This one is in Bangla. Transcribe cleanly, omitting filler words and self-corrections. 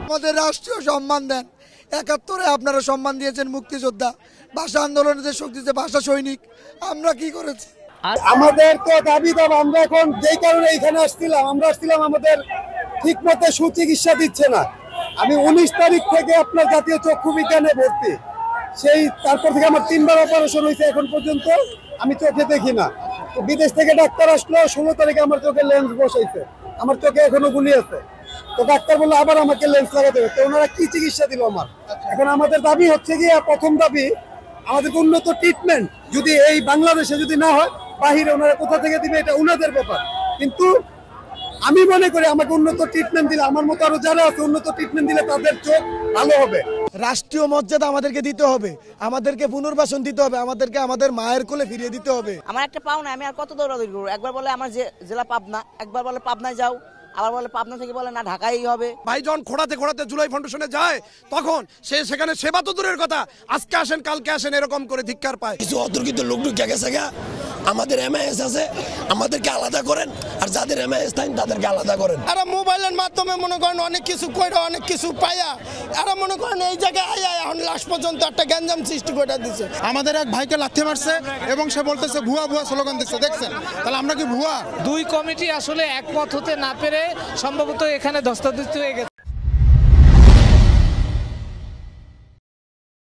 আমাদের রাষ্ট্রীয় সম্মান দেন। ৭১-এ আপনারা সম্মান দিয়েছেন মুক্তিযোদ্ধা, ভাষা আন্দোলনে যে শক্তি, যে ভাষা সৈনিক, আমরা কি করেছি? আমাদের তো দাবি দাবা, আমরা এখন যেই কারণে এখানে আসছিলাম আমাদের ঠিক মতো সুচিকিৎসা দিচ্ছে না। আমি 19 তারিখ থেকে আপনার জাতীয় চক্ষু বিজ্ঞানে ভর্তি, তারপর থেকে আমার 3বার অপারেশন হয়েছে, এখন পর্যন্ত আমি চোখে দেখি না। তো বিদেশ থেকে ডাক্তার আসলো, 16 তারিখে আমার চোখে লেন্স বসাইছে, আমার চোখে এখনো গুলি আছে। তো ডাক্তার বললো আবার আমাকে লেন্স লাগাতে হবে। তো ওনারা কি চিকিৎসা দিল আমার? এখন আমাদের দাবি হচ্ছে গিয়ে, প্রথম দাবি আমাদের উন্নত ট্রিটমেন্ট যদি এই বাংলাদেশে যদি না হয়, বাহিরে ওনারা কোথা থেকে দিবে এটা ওনাদের ব্যাপার। কিন্তু আমি মনে করি আমাকে উন্নত ট্রিটমেন্ট দিলে, আমার মতো আরো যারা আছে উন্নত ট্রিটমেন্ট দিলে তাদের চোখ ভালো হবে। রাষ্ট্রীয় মর্যাদা আমাদেরকে দিতে হবে, আমাদেরকে পুনর্বাসন দিতে হবে, আমাদেরকে আমাদের মায়ের কোলে ফিরিয়ে দিতে হবে। আমার একটা পাওনা, আমি আর কত দৌড়াদৌড়ি করবো? একবার বলে আমার জেলা পাবনা, একবার বলে পাবনায় যাও, আবার বলে পাবনা থেকে বলে না ঢাকাই হবে। ভাই যখন খোঁড়াতে জুলাই ফাউন্ডেশনে যায়, তখন সেখানে সেবা তো দূরের কথা, আজকে আসেন কালকে আসেন এরকম করে ধিক্কার পায়। কিছু অতর্কিত লোক ঢুকে গেছে গা, আমাদের এমআইএস আছে, আমাদেরকে আলাদা করেন, আর যাদের এমআইএস নাই তাদেরকে আলাদা করেন। আর মোবাইলের মাধ্যমে মনে করেন অনেক কিছু কইরা, অনেক কিছু পাইয়া, আর মনে করেন এই জায়গায় আয়া এখন লাস্ট পর্যন্ত একটা গ্যাঞ্জাম সৃষ্টি করে দিচ্ছে। আমাদের এক ভাইকে লাথি মারছে এবং সে বলতেছে ভুয়া ভুয়া স্লোগান দিচ্ছে, দেখছেন? তাহলে আমরা কি ভুয়া? দুই কমিটি আসলে একমত হতে না পেরে সম্ভবত এখানে ধস্তাধস্তি হয়ে গেছে।